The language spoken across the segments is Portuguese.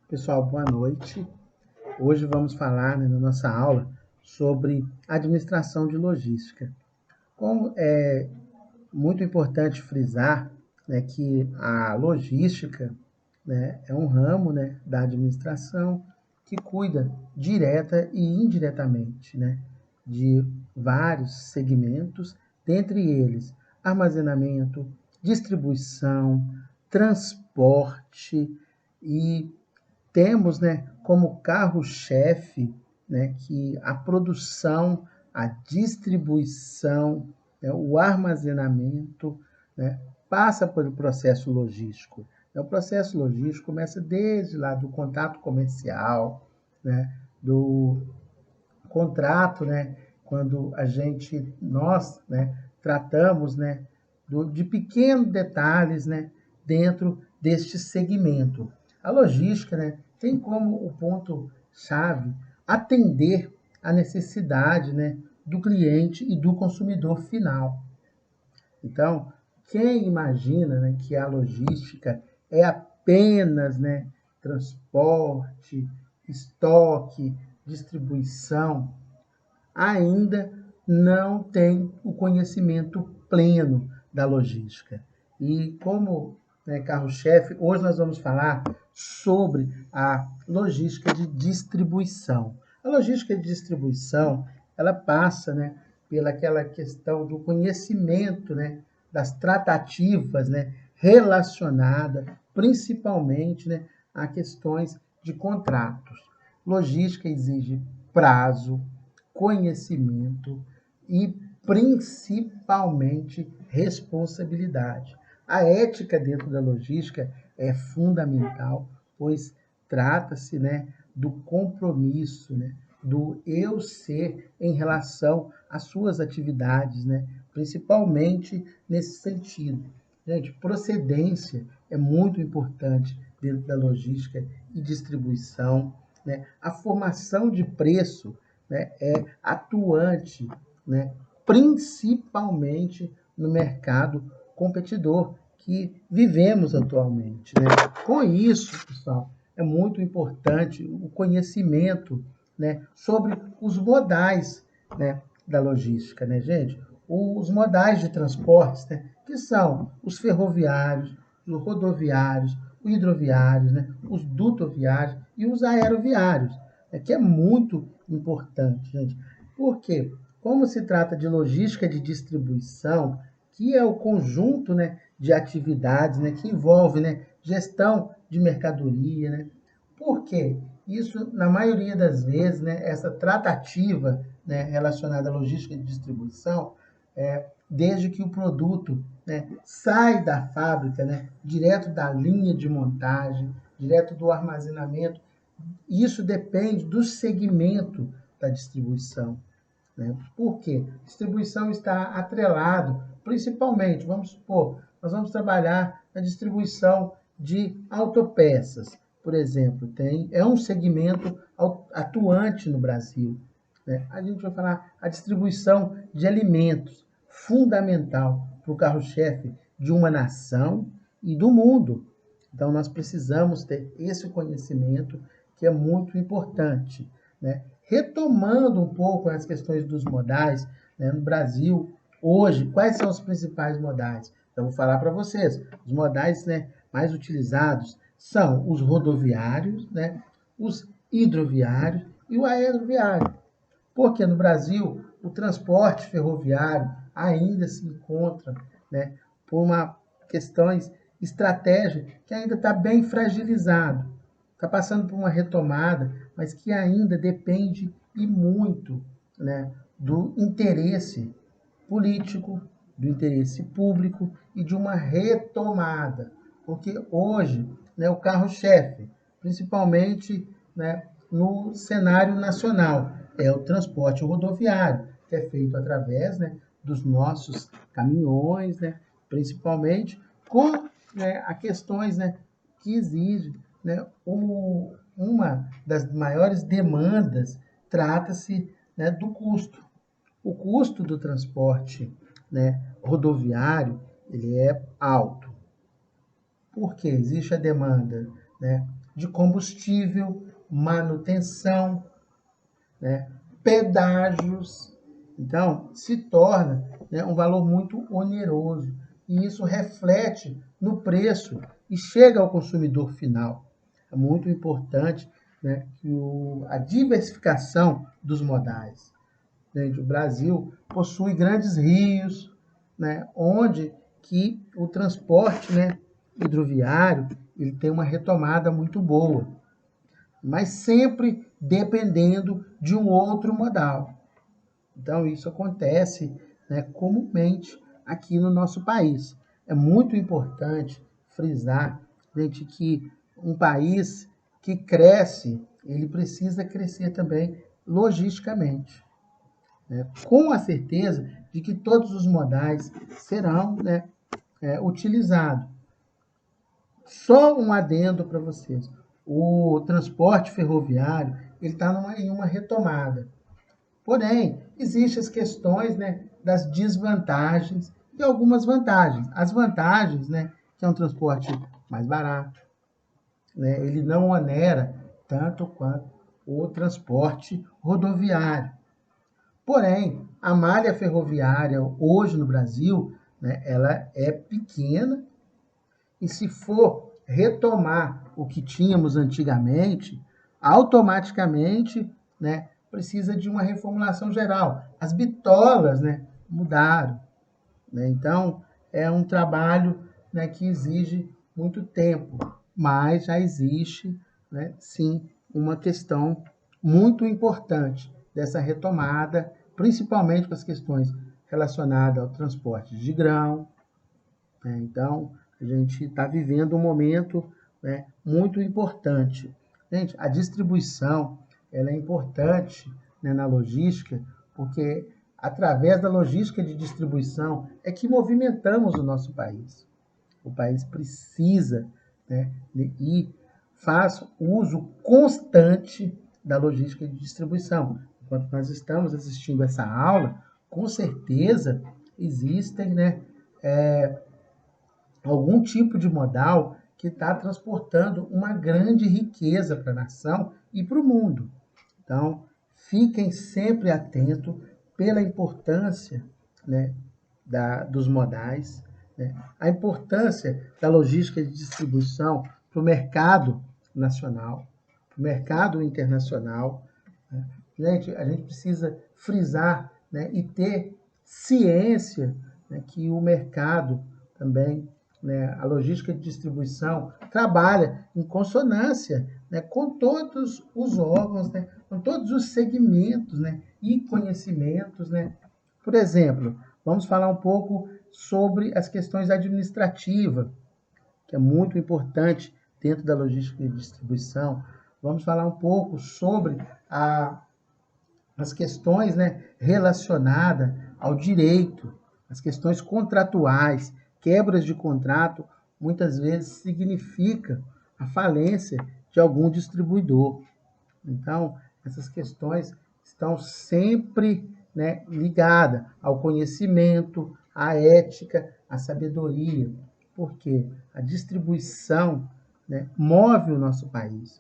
Pessoal, boa noite. Hoje vamos falar, na nossa aula sobre administração de logística. Como é muito importante frisar, que a logística, é um ramo, da administração que cuida direta e indiretamente, de vários segmentos, dentre eles armazenamento, distribuição, transporte e temos, como carro-chefe, que a produção, a distribuição, o armazenamento, passa pelo processo logístico. O processo logístico começa desde lá do contato comercial, do contrato, quando nós, tratamos, de pequenos detalhes, dentro deste segmento. A logística, tem como o ponto-chave atender a necessidade, do cliente e do consumidor final. Então, quem imagina, que a logística é apenas, transporte, estoque, distribuição, ainda não tem o conhecimento pleno da logística. E como carro-chefe, hoje nós vamos falar sobre a logística de distribuição. A logística de distribuição, ela passa, pela aquela questão do conhecimento, das tratativas, relacionadas principalmente, a questões de contratos. Logística exige prazo, conhecimento e principalmente responsabilidade. A ética dentro da logística é fundamental, pois trata-se, do compromisso, do eu ser em relação às suas atividades, principalmente nesse sentido. Gente, procedência é muito importante dentro da logística e distribuição. A formação de preço, é atuante, principalmente no mercado competidor que vivemos atualmente. Com isso, pessoal, é muito importante o conhecimento, sobre os modais, da logística, gente? Os modais de transportes, que são os ferroviários, os rodoviários, os hidroviários, os dutoviários e os aeroviários, que é muito importante, gente. Por quê? Como se trata de logística de distribuição, que é o conjunto, de atividades, que envolve, gestão de mercadoria, Por quê? Isso, na maioria das vezes, essa tratativa, relacionada à logística de distribuição, desde que o produto, sai da fábrica, direto da linha de montagem, direto do armazenamento, isso depende do segmento da distribuição. Por quê? Distribuição está atrelado, principalmente, vamos supor, nós vamos trabalhar na distribuição de autopeças, por exemplo, é um segmento atuante no Brasil. A gente vai falar a distribuição de alimentos, fundamental para o carro-chefe de uma nação e do mundo. Então, nós precisamos ter esse conhecimento que é muito importante. Retomando um pouco as questões dos modais, no Brasil, hoje, quais são os principais modais? Então, vou falar para vocês. Os modais, mais utilizados são os rodoviários, os hidroviários e o aeroviário. Porque no Brasil, o transporte ferroviário ainda se encontra, por uma questões estratégicas que ainda está bem fragilizado. Está passando por uma retomada, mas que ainda depende e muito, do interesse político, do interesse público e de uma retomada. Porque hoje, o carro-chefe, principalmente, no cenário nacional, é o transporte rodoviário, que é feito através, dos nossos caminhões, principalmente com a questões, que exigem, uma das maiores demandas trata-se, do custo. O custo do transporte, rodoviário, ele é alto. Por quê? Existe a demanda, de combustível, manutenção, né, pedágios. Então, se torna, né, um valor muito oneroso. E isso reflete no preço e chega ao consumidor final. É muito importante, né, que a diversificação dos modais. Gente, o Brasil possui grandes rios, né, onde que o transporte, né, hidroviário ele tem uma retomada muito boa, mas sempre dependendo de um outro modal. Então, isso acontece, né, comumente aqui no nosso país. É muito importante frisar, gente, que um país que cresce, ele precisa crescer também logisticamente, né, com a certeza de que todos os modais serão, né, utilizados. Só um adendo para vocês. O transporte ferroviário ele está em uma retomada. Porém, existem as questões, né, das desvantagens e algumas vantagens. As vantagens, né, que é um transporte mais barato, né, ele não onera tanto quanto o transporte rodoviário. Porém, a malha ferroviária hoje no Brasil, né, ela é pequena e se for retomar o que tínhamos antigamente, automaticamente, né, precisa de uma reformulação geral. As bitolas, né, mudaram, né? Então, é um trabalho, né, que exige muito tempo, mas já existe, né, sim, uma questão muito importante dessa retomada, principalmente com as questões relacionadas ao transporte de grão, né? Então, a gente está vivendo um momento, né, muito importante. Gente, a distribuição ela é importante, né, na logística, porque através da logística de distribuição é que movimentamos o nosso país. O país precisa, né, e faz uso constante da logística de distribuição. Enquanto nós estamos assistindo essa aula, com certeza existem, né, algum tipo de modal que está transportando uma grande riqueza para a nação e para o mundo. Então, fiquem sempre atentos pela importância, né, dos modais, né, a importância da logística de distribuição para o mercado nacional, para o mercado internacional. Né? Gente, a gente precisa frisar, né, e ter ciência, né, que o mercado também, né, a logística de distribuição trabalha em consonância, né, com todos os órgãos, né, com todos os segmentos, né, e conhecimentos. Né. Por exemplo, vamos falar um pouco sobre as questões administrativas, que é muito importante dentro da logística de distribuição. Vamos falar um pouco sobre as questões, né, relacionadas ao direito, as questões contratuais. Quebras de contrato muitas vezes significa a falência de algum distribuidor. Então, essas questões estão sempre, né, ligadas ao conhecimento, à ética, à sabedoria, porque a distribuição, né, move o nosso país.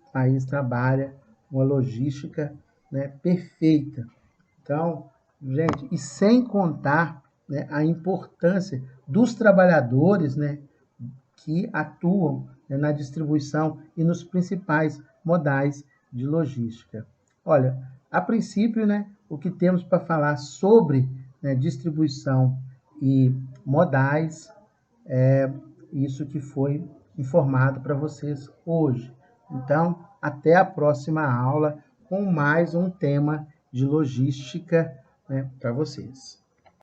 O país trabalha uma logística, né, perfeita. Então, gente, e sem contar, né, a importância dos trabalhadores, né, que atuam, né, na distribuição e nos principais modais de logística. Olha, a princípio, né, o que temos para falar sobre, né, distribuição e modais é isso que foi informado para vocês hoje. Então, até a próxima aula com mais um tema de logística, né, para vocês.